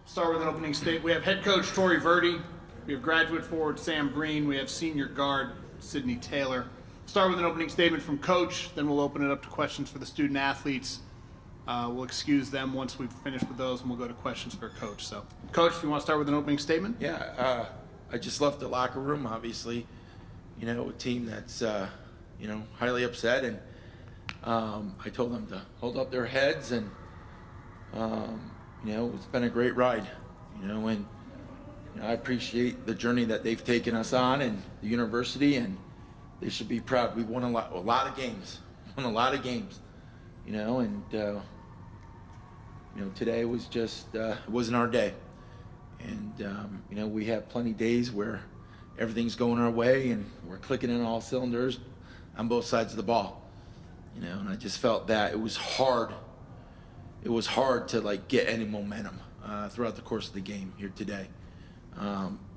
Start with an opening statement. We have head coach Tori Verdi. We have graduate forward Sam Breen. We have senior guard Sydney Taylor. Start with an opening statement from coach, then we'll open it up to questions for the student athletes. We'll excuse them once we've finished with those, and we'll go to questions for coach. So, coach, do you want to start with an opening statement? Yeah, I just left the locker room, obviously, a team that's, highly upset, and I told them to hold up their heads, and, it's been a great ride, and I appreciate the journey that they've taken us on and the university, and they should be proud. We've won a lot of games, and today was just, it wasn't our day. And, we have plenty of days where everything's going our way and we're clicking in all cylinders on both sides of the ball, and I just felt that it was hard. It was hard to get any momentum throughout the course of the game here today.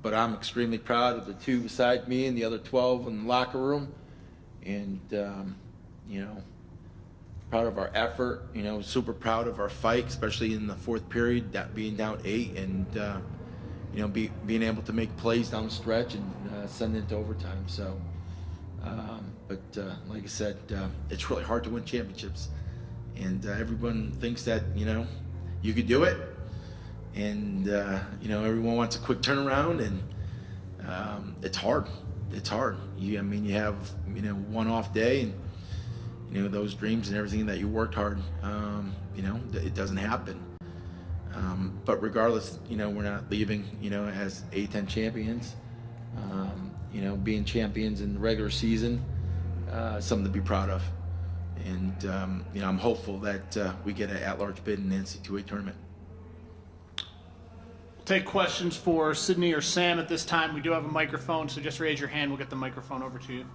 But I'm extremely proud of the two beside me and the other 12 in the locker room, and proud of our effort. Super proud of our fight, especially in the fourth period, that being down 8, and being able to make plays down the stretch and send it to overtime. So, but like I said, it's really hard to win championships, and everyone thinks that you could do it. And everyone wants a quick turnaround, and it's hard. It's hard. You have one off day, and those dreams and everything that you worked hard. It doesn't happen. But regardless, we're not leaving. As A10 champions. Being champions in the regular season, something to be proud of. And I'm hopeful that we get an at-large bid in the NC2A tournament. Take questions for Sydney or Sam at this time. We do have a microphone, so just raise your hand. We'll get the microphone over to you.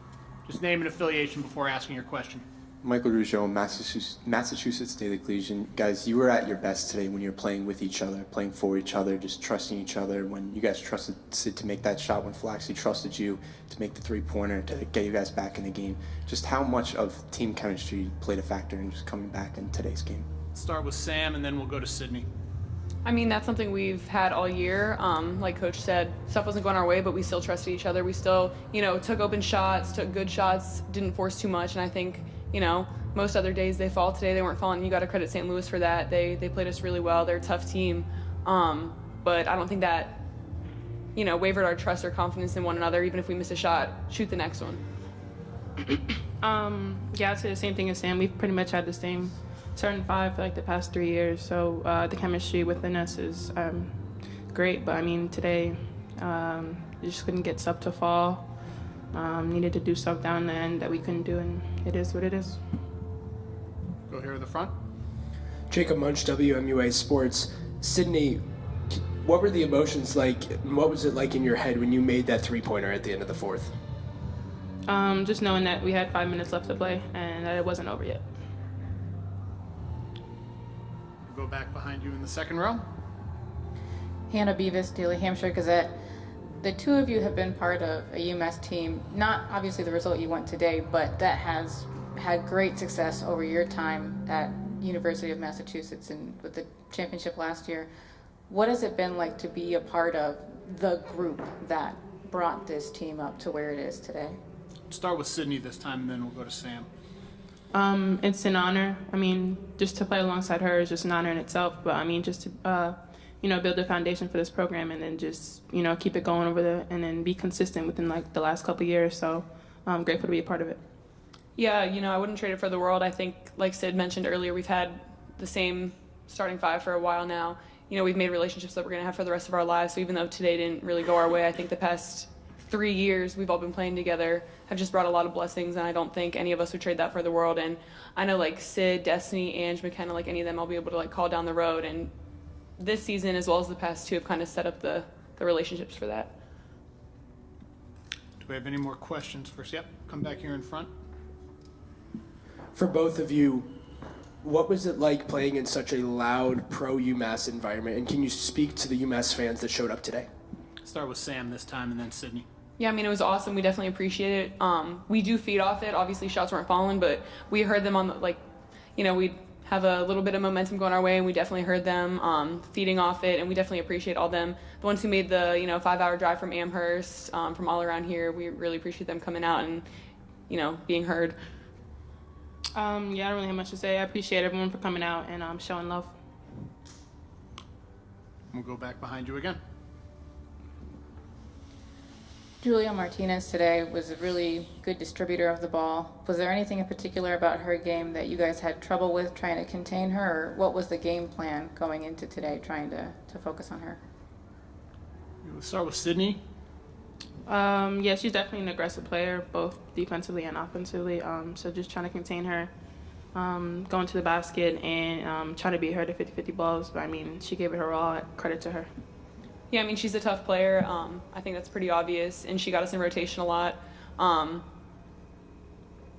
Just name and affiliation before asking your question. Michael Rougeau, Massachusetts Daily Collegian. Guys, you were at your best today when you were playing with each other, playing for each other, just trusting each other. When you guys trusted Sid to make that shot, when Flaxey trusted you to make the three-pointer to get you guys back in the game, just how much of team chemistry played a factor in just coming back in today's game? Let's start with Sam, and then we'll go to Sydney. I mean, that's something we've had all year. Like Coach said, stuff wasn't going our way, but we still trusted each other. We still, took open shots, took good shots, didn't force too much. And I think, most other days they fall. Today they weren't falling. You got to credit St. Louis for that. They played us really well. They're a tough team. But I don't think that, wavered our trust or confidence in one another. Even if we miss a shot, shoot the next one. Yeah, I'd say the same thing as Sam. We've pretty much had the same starting five for the past 3 years, so the chemistry within us is great. But I mean, today you just couldn't get sub to fall. Needed to do stuff down the end that we couldn't do, and it is what it is. Go here in the front. Jacob Munch, WMUA Sports. Sydney, what were the emotions like? What was it like in your head when you made that three-pointer at the end of the fourth? Just knowing that we had 5 minutes left to play and that it wasn't over yet. Go back behind you in the second row. Hannah Beavis, Daily Hampshire Gazette. The two of you have been part of a UMass team, not obviously the result you want today, but that has had great success over your time at University of Massachusetts and with the championship last year. What has it been like to be a part of the group that brought this team up to where it is today? Start with Sydney this time, and then we'll go to Sam. It's an honor. I mean, just to play alongside her is just an honor in itself. But I mean, just to build a foundation for this program, and then just keep it going over there, and then be consistent within the last couple of years. So I'm grateful to be a part of it. Yeah, I wouldn't trade it for the world. I think, like Sid mentioned earlier, we've had the same starting five for a while now. We've made relationships that we're going to have for the rest of our lives. So even though today didn't really go our way, I think the past 3 years we've all been playing together have just brought a lot of blessings, and I don't think any of us would trade that for the world. And I know Sid, Destiny, Ange, McKenna, any of them I'll be able to call down the road, and this season as well as the past two have kind of set up the relationships for that. Do we have any more questions for? Yep, come back here in front. For both of you, what was it like playing in such a loud pro-UMass environment, and can you speak to the UMass fans that showed up today? Start with Sam this time, and then Sydney. Yeah, I mean, it was awesome. We definitely appreciate it. We do feed off it. Obviously, shots weren't falling, but we heard them on we have a little bit of momentum going our way, and we definitely heard them feeding off it, and we definitely appreciate all them. The ones who made the 5-hour drive from Amherst, from all around here, we really appreciate them coming out and being heard. Yeah, I don't really have much to say. I appreciate everyone for coming out and showing love. We'll go back behind you again. Julia Martinez today was a really good distributor of the ball. Was there anything in particular about her game that you guys had trouble with trying to contain her, or what was the game plan going into today trying to focus on her? We'll start with Sydney. Yeah, she's definitely an aggressive player, both defensively and offensively. So just trying to contain her, going to the basket and trying to beat her to 50-50 balls. But, I mean, she gave it her all. Credit to her. Yeah, I mean, she's a tough player. I think that's pretty obvious, and she got us in rotation a lot. I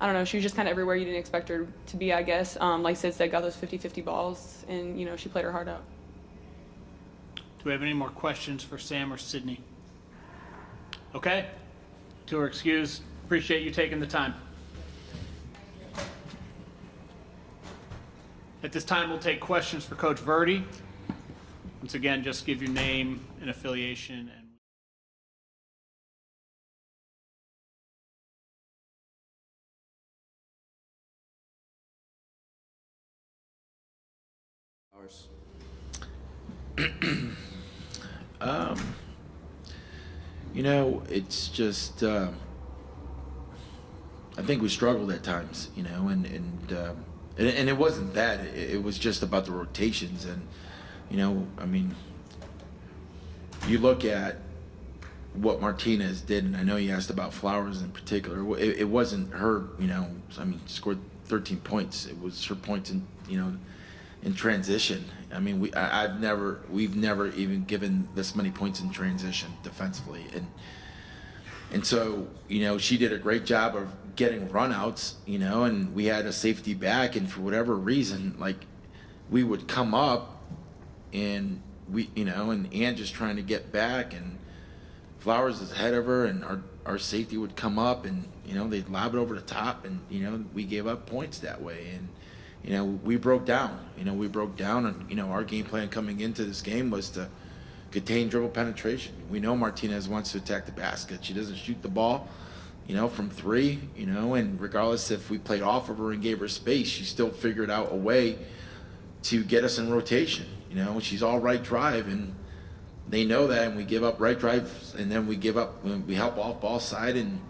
don't know, she was just kind of everywhere you didn't expect her to be, I guess. Like Sid said, got those 50-50 balls, and, she played her heart out. Do we have any more questions for Sam or Sydney? Okay. Two are excused. Appreciate you taking the time. At this time, we'll take questions for Coach Verdi. Once again, just give your name and affiliation. It's just, I think we struggled at times, and it wasn't that. It was just about the rotations. And, I mean, you look at what Martinez did, and I know you asked about Flowers in particular. It wasn't her, scored 13 points. It was her points in transition. I mean, we've never even given this many points in transition defensively, and so she did a great job of getting runouts, and we had a safety back, and for whatever reason, like, we would come up, and and Ann just trying to get back, and Flowers is ahead of her, and our safety would come up, and they'd lob it over the top, and we gave up points that way, and we broke down. And our game plan coming into this game was to contain dribble penetration. We know Martinez wants to attack the basket. She doesn't shoot the ball, from three, and regardless if we played off of her and gave her space, she still figured out a way to get us in rotation. She's all right drive, and they know that, and we give up right drive, and then we help off ball side and,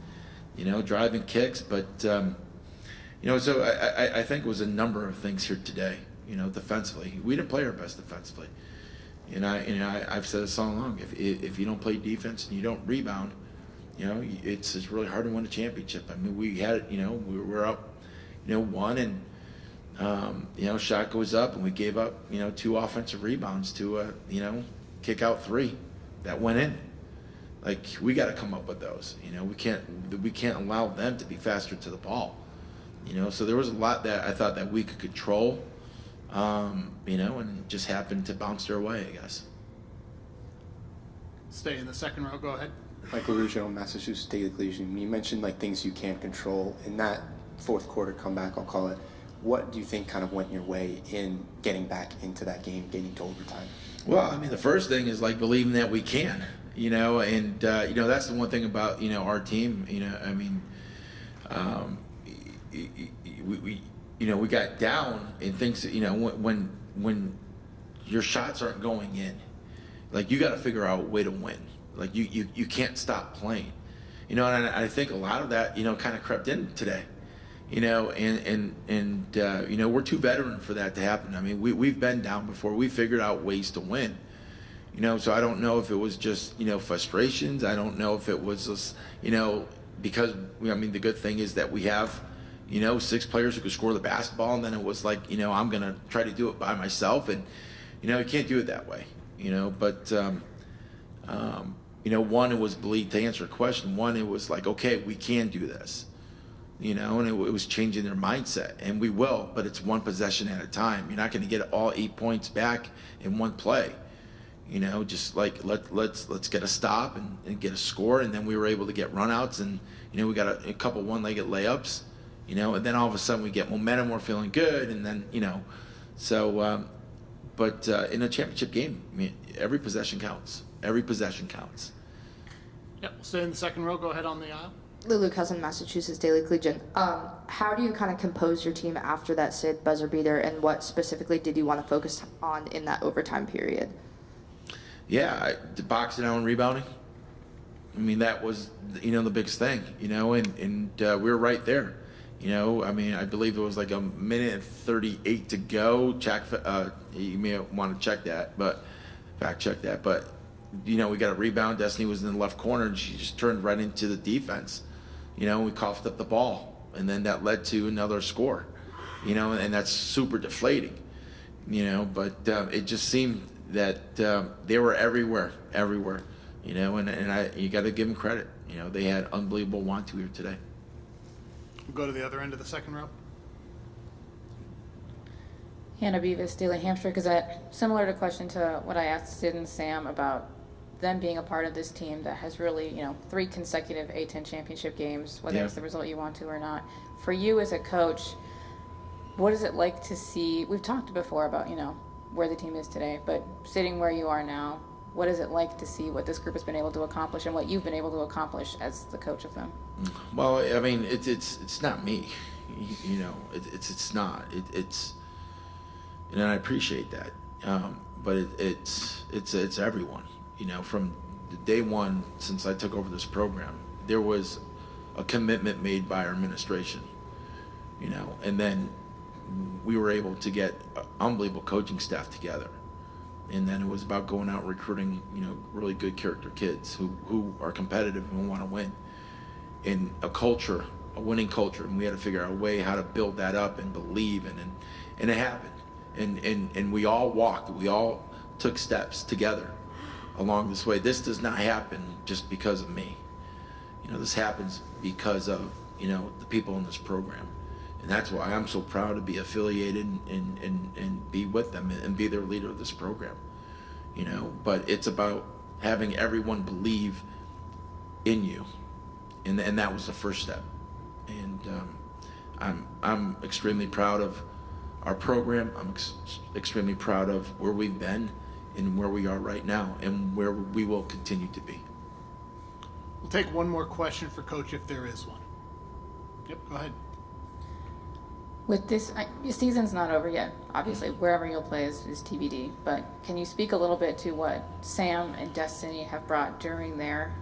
drive and kicks, but, so I think it was a number of things here today, defensively. We didn't play our best defensively. I've said this all along. If you don't play defense and you don't rebound, it's really hard to win a championship. I mean, we had it, we were up, 1, and, shot goes up, and we gave up, 2 offensive rebounds to, kick out 3 that went in. Like, we got to come up with those. We can't allow them to be faster to the ball. So there was a lot that I thought that we could control, and it just happened to bounce their way, I guess. Stay in the second row. Go ahead. Michael Ruggio, Massachusetts Daily Collegian. You mentioned things you can't control. In that fourth quarter comeback, I'll call it, what do you think kind of went your way in getting back into that game, getting to overtime? Well, I mean, the first thing is believing that we can, and that's the one thing about our team. We got down in things that, when your shots aren't going in, you got to figure out a way to win. You can't stop playing, and I think a lot of that, kind of crept in today, and we're too veteran for that to happen. I mean, we've been down before. We figured out ways to win, so I don't know if it was just, frustrations. I don't know if it was just, because, the good thing is that we have, 6 players who could score the basketball, and then it was I'm going to try to do it by myself, and, you can't do it that way, but, one, it was to answer a question, one, it was okay, we can do this, and it was changing their mindset, and we will, but it's one possession at a time. You're not going to get all 8 points back in one play, just let's get a stop and get a score, and then we were able to get runouts, and, we got a couple one-legged layups, and then all of a sudden we get momentum, we're feeling good, and then, So, but in a championship game, I mean, every possession counts. Every possession counts. Yep, we'll stay in the second row. Go ahead on the aisle. Lulu Cousin, Massachusetts Daily Collegian. How do you kind of compose your team after that Sid buzzer beater, and what specifically did you want to focus on in that overtime period? Yeah, the boxing out and rebounding. I mean, that was, the biggest thing, and we were right there. I mean, I believe it was like a minute and 38 to go. You may want to check that, but fact check that. But, we got a rebound. Destiny was in the left corner, and she just turned right into the defense. We coughed up the ball, and then that led to another score, and that's super deflating, but it just seemed that they were everywhere, and you got to give them credit. They had unbelievable want to here today. We'll go to the other end of the second row. Hannah Beavis, Daily Hampshire Gazette. Similar to question to what I asked Sid and Sam about them being a part of this team that has really, 3 consecutive A-10 championship games, whether it's the result you want to or not. For you as a coach, what is it like to see, we've talked before about, where the team is today, but sitting where you are now, what is it like to see what this group has been able to accomplish and what you've been able to accomplish as the coach of them? Well, I mean, it's not me, it's not. It's and I appreciate that, but it's everyone. From day one since I took over this program, there was a commitment made by our administration, and then we were able to get unbelievable coaching staff together. And then it was about going out and recruiting, really good character kids who are competitive and want to win. In a winning culture, and we had to figure out a way how to build that up and believe in it. And it happened. And we all took steps together along this way. This does not happen just because of me. This happens because of, the people in this program. And that's why I'm so proud to be affiliated and be with them and be their leader of this program. But it's about having everyone believe in you. And that was the first step. And I'm extremely proud of our program. I'm extremely proud of where we've been and where we are right now and where we will continue to be. We'll take one more question for Coach if there is one. Yep, go ahead. With this, your season's not over yet. Obviously, wherever you'll play is TBD. But can you speak a little bit to what Sam and Destiny have brought during their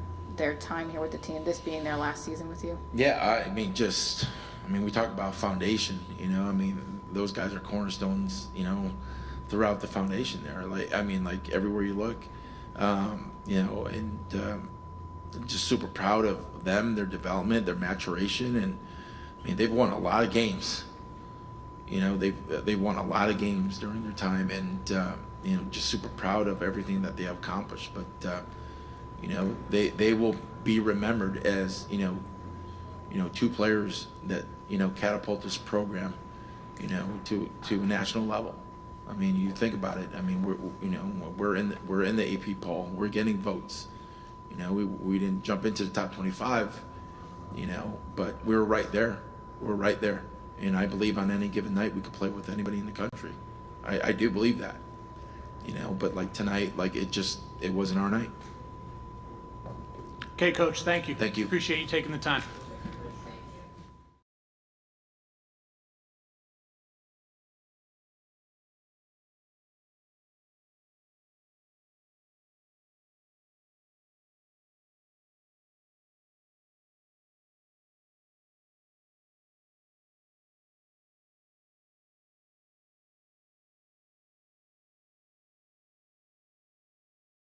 time here with the team, this being their last season with you? Yeah, we talk about foundation, those guys are cornerstones, throughout the foundation there. Like everywhere you look, I'm just super proud of them, their development, their maturation, and they've won a lot of games. They've won a lot of games during their time, and just super proud of everything that they have accomplished. But they will be remembered as 2 players that catapult this program to a national level. You think about it. We're in the AP poll. We're getting votes. We didn't jump into the top 25. But we were right there. We're right there. And I believe on any given night we could play with anybody in the country. I do believe that. But like tonight, it wasn't our night. Okay, Coach, thank you. Thank you. Appreciate you taking the time.